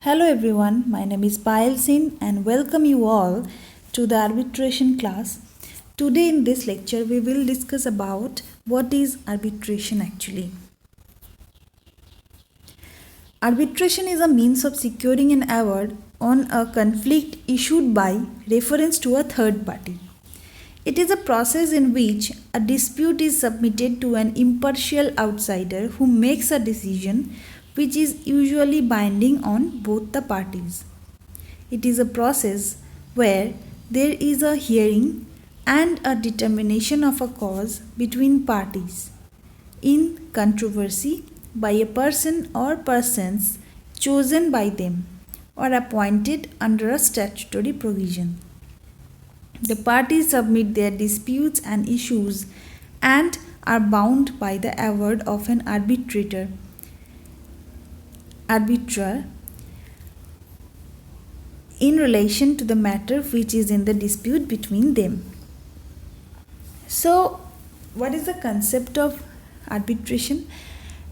Hello everyone, my name is Payal Singh and welcome you all to the arbitration class. Today in this lecture we will discuss about what is arbitration actually. Arbitration is a means of securing an award on a conflict issued by reference to a third party. It is a process in which a dispute is submitted to an impartial outsider who makes a decision which is usually binding on both the parties. It is a process where there is a hearing and a determination of a cause between parties in controversy by a person or persons chosen by them or appointed under a statutory provision. The parties submit their disputes and issues and are bound by the award of an arbiter in relation to the matter which is in the dispute between them. So, what is the concept of arbitration?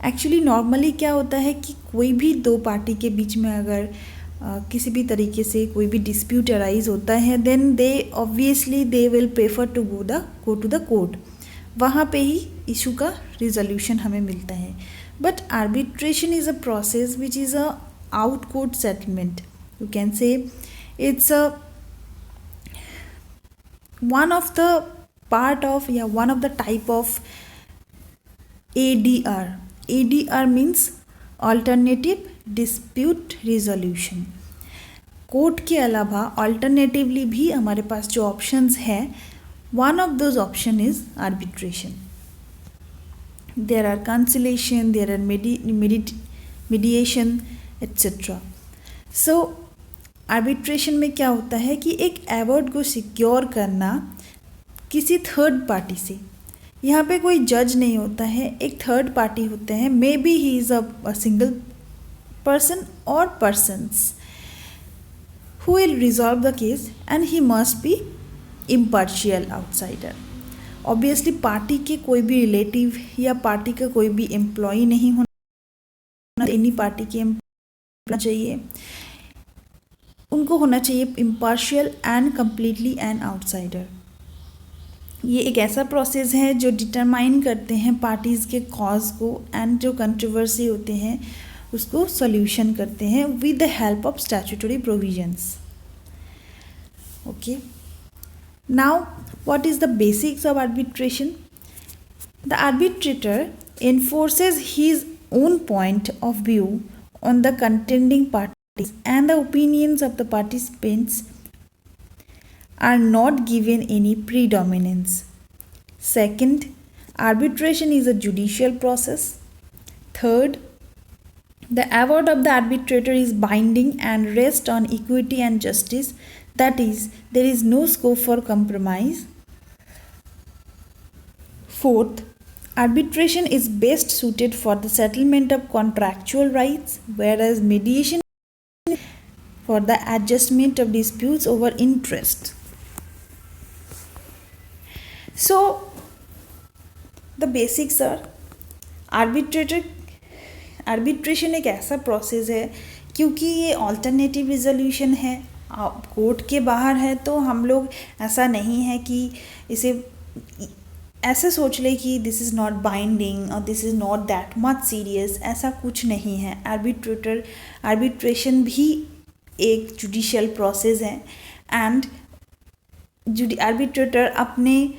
Actually normally क्या होता है कि कोई भी दो party के बीच में अगर किसी भी तरीके से कोई भी डिस्प्यूट अराइज होता है then they obviously they will prefer to go to the court. वहाँ पे ही इशू का रिजोल्यूशन हमें मिलता है. But arbitration is a process which is a out court settlement. You can say it's a one of the part of one of the type of ADR. ADR means alternative dispute resolution. Court के अलावा alternatively भी हमारे पास जो options हैं one of those option is arbitration. There are conciliation, there are mediation etc. So arbitration में क्या होता है कि एक अवार्ड को सिक्योर करना किसी थर्ड पार्टी से. यहाँ पे कोई जज नहीं होता है, एक थर्ड पार्टी होते हैं. May be he is a single person or persons who will resolve the case and he must be impartial outsider. Obviously party के कोई भी रिलेटिव या पार्टी का कोई भी एम्प्लॉय नहीं होना, एनी पार्टी के होना चाहिए, उनको होना चाहिए impartial and completely an outsider. ये एक ऐसा प्रोसेस है जो डिटरमाइन करते हैं पार्टीज़ के कॉज को एंड जो कंट्रोवर्सी होते हैं उसको सॉल्यूशन करते हैं with the help of statutory provisions. Okay, now what is the basics of arbitration? The arbitrator enforces his own point of view on the contending parties and the opinions of the participants are not given any predominance. Second, arbitration is a judicial process. Third, the award of the arbitrator is binding and rests on equity and justice. That is, there is no scope for compromise. Fourth, arbitration is best suited for the settlement of contractual rights, whereas mediation for the adjustment of disputes over interest. So, the basics are arbitration एक ऐसा process है क्योंकि ये alternative resolution है, court के बाहर है, तो हम लोग ऐसा नहीं है कि इसे ऐसे सोच ले कि दिस इज़ नॉट बाइंडिंग और this is not that much serious. ऐसा कुछ नहीं है. आर्बिट्रेशन भी एक जुडिशियल प्रोसेस है एंड आर्बिट्रेटर अपने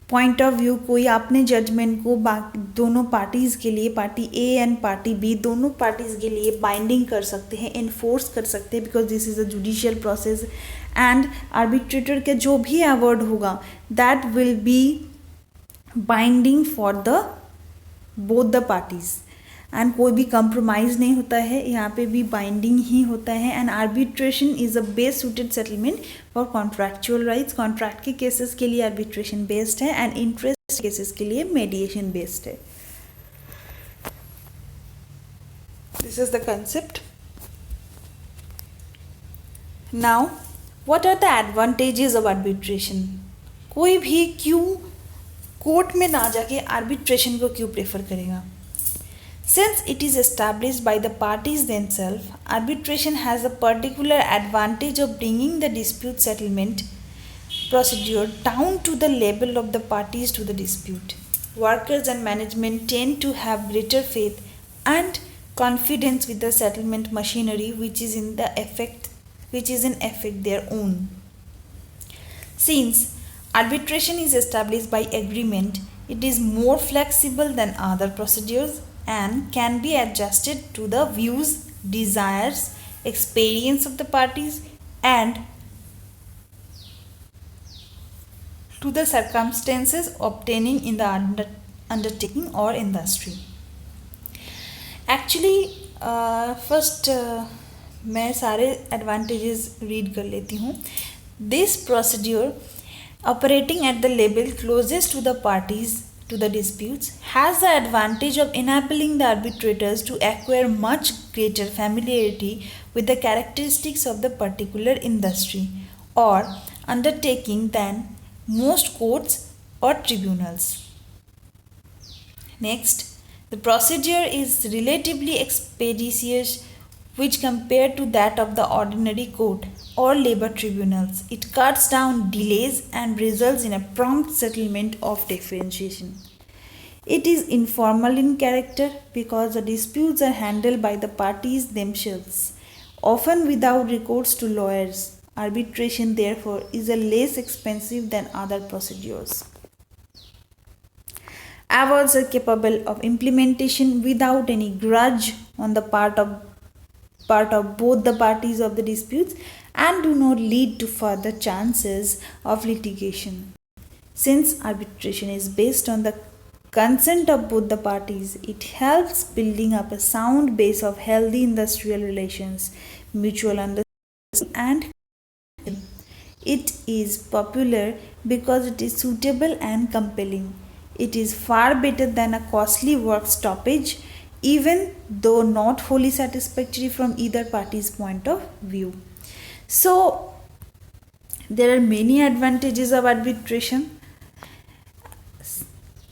पॉइंट ऑफ व्यू को या अपने जजमेंट को दोनों पार्टीज़ के लिए, party A and party B, दोनों पार्टीज़ के लिए बाइंडिंग कर सकते हैं, इन्फोर्स कर सकते हैं, because this is a judicial process. And arbitrator का जो भी अवार्ड होगा that will be binding for the both the parties and कोई भी कंप्रोमाइज़ नहीं होता है, यहाँ पे भी बाइंडिंग ही होता है. And arbitration is a best suited settlement for contractual rights. Contract के केसेस के लिए आर्बिट्रेशन बेस्ड है एंड इंटरेस्ट केसेस के लिए मेडिएशन बेस्ड है. This is the concept. Now what are the advantages of arbitration? कोई भी क्यों कोर्ट में ना जाके आर्बिट्रेशन को क्यों प्रेफर करेगा? Since it is established by the parties themselves, arbitration has a particular advantage of bringing the dispute settlement procedure down to the level of the parties to the dispute. Workers and management tend to have greater faith and confidence with the settlement machinery which is in effect their own. Since arbitration is established by agreement, it is more flexible than other procedures and can be adjusted to the views, desires, experience of the parties and to the circumstances obtaining in the undertaking or industry. Actually, first मैं सारे advantages read कर लेती हूँ. This procedure operating at the level closest to the parties to the disputes has the advantage of enabling the arbitrators to acquire much greater familiarity with the characteristics of the particular industry or undertaking than most courts or tribunals. Next, the procedure is relatively expeditious which compared to that of the ordinary court or labor tribunals. It cuts down delays and results in a prompt settlement of differentiation. It is informal in character because the disputes are handled by the parties themselves, often without recourse to lawyers. Arbitration, therefore, is a less expensive than other procedures. Awards are capable of implementation without any grudge on the part of both the parties of the disputes and do not lead to further chances of litigation. Since arbitration is based on the consent of both the parties, it helps building up a sound base of healthy industrial relations, mutual understanding and it is popular because it is suitable and compelling. It is far better than a costly work stoppage, even though not wholly satisfactory from either party's point of view. So, there are many advantages of arbitration.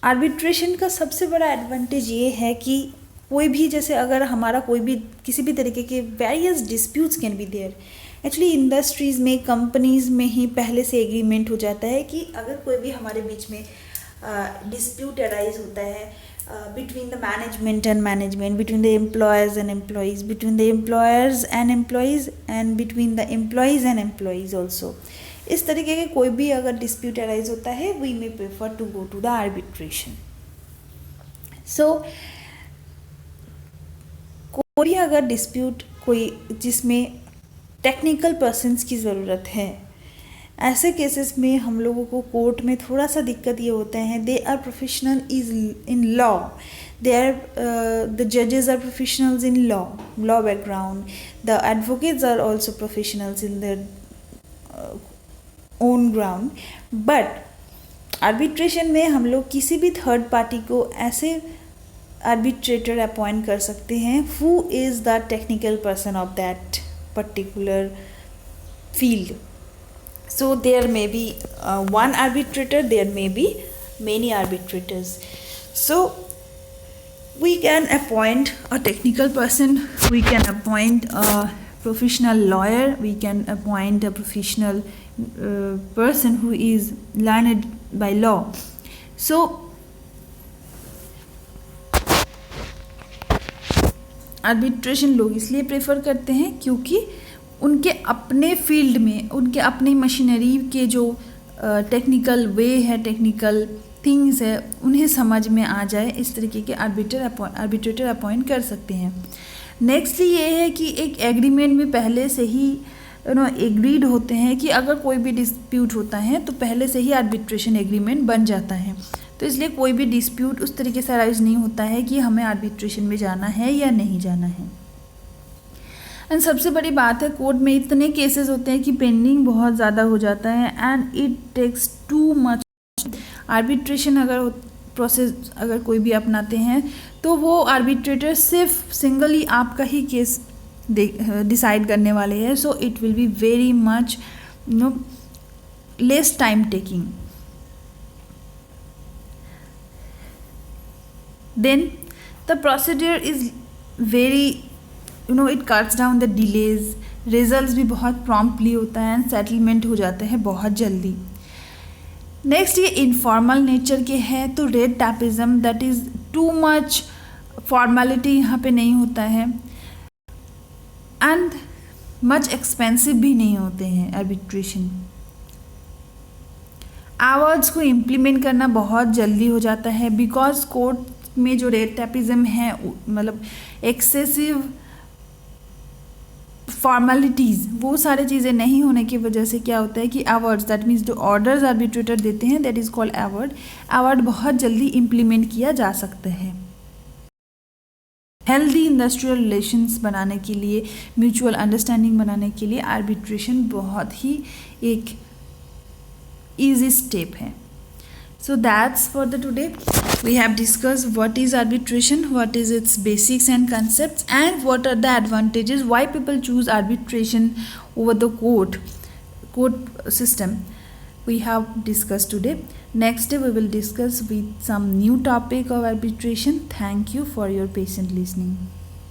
Arbitration का सबसे बड़ा advantage ये है कि कोई भी जैसे अगर हमारा कोई भी किसी भी तरीके के various disputes can be there. Actually industries में कंपनीज़ में ही पहले से एग्रीमेंट हो जाता है कि अगर कोई भी हमारे बीच में डिस्प्यूट अराइज होता है between the management and management, between the employers and employees, between the employers and employees and between the employees and employees also. इस तरीके के कोई भी अगर डिस्प्यूट अराइज होता है we may prefer to go to the arbitration. So कोई अगर डिस्प्यूट कोई जिसमें टेक्निकल पर्सन्स की ज़रूरत है, ऐसे केसेस में हम लोगों को कोर्ट में थोड़ा सा दिक्कत ये होता है. They are professional is in law, they are the जजेस are professionals in law background, the advocates are also professionals in their own ground. But arbitration में हम लोग किसी भी थर्ड पार्टी को ऐसे आर्बिट्रेटर अपॉइंट कर सकते हैं who is the technical person of that particular field. So there may be one arbitrator, there may be many arbitrators. So we can appoint a technical person, we can appoint a professional lawyer, we can appoint a professional person who is learned by law. So arbitration लोग इसलिए prefer करते हैं क्योंकि उनके अपने field में उनके अपनी मशीनरी के जो टेक्निकल वे है, टेक्निकल थिंग्स है, उन्हें समझ में आ जाए इस तरीके के आर्बिट्रेटर अपॉइंट कर सकते हैं. नेक्स्टली ये है कि एक एग्रीमेंट में पहले से ही एग्रीड होते हैं कि अगर कोई भी डिस्प्यूट होता है तो पहले से ही आर्बिट्रेशन एग्रीमेंट बन जाता है. तो इसलिए कोई भी डिस्प्यूट उस तरीके से अराइज नहीं होता है कि हमें आर्बिट्रेशन में जाना है या नहीं जाना है. एंड सबसे बड़ी बात है कोर्ट में इतने केसेस होते हैं कि पेंडिंग बहुत ज़्यादा हो जाता है and it takes too much. Arbitration अगर प्रोसेस अगर कोई भी अपनाते हैं तो वो आर्बिट्रेटर सिर्फ सिंगली आपका ही केस डिसाइड करने वाले हैं. So it will be very much less time taking. Then The procedure is very, it cuts down the delays, results भी बहुत promptly होता है and settlement हो जाते हैं बहुत जल्दी. नेक्स्ट ये इनफॉर्मल नेचर के है, तो red tapism that is too much formality यहाँ पे नहीं होता है एंड मच एक्सपेंसिव भी नहीं होते हैं आर्बिट्रेशन. आवर्ड्स को इम्प्लीमेंट करना बहुत जल्दी हो जाता है बिकॉज कोर्ट में जो रेड टैपिज्म है मतलब एक्सेसिव फॉर्मेलिटीज़ वो सारी चीज़ें नहीं होने की वजह से क्या होता है कि अवार्ड्स दैट मीन्स जो ऑर्डर्स आर्बिट्रेटर देते हैं दैट इज़ कॉल्ड अवार्ड बहुत जल्दी इम्प्लीमेंट किया जा सकता है. हेल्दी इंडस्ट्रियल रिलेशंस बनाने के लिए, म्यूचुअल अंडरस्टैंडिंग बनाने के लिए आर्बिट्रेशन बहुत ही एक ईजी स्टेप है. So that's for the today. We have discussed what is arbitration, what is its basics and concepts, and what are the advantages, why people choose arbitration over the court system. We have discussed today. Next day we will discuss with some new topic of arbitration. Thank you for your patient listening.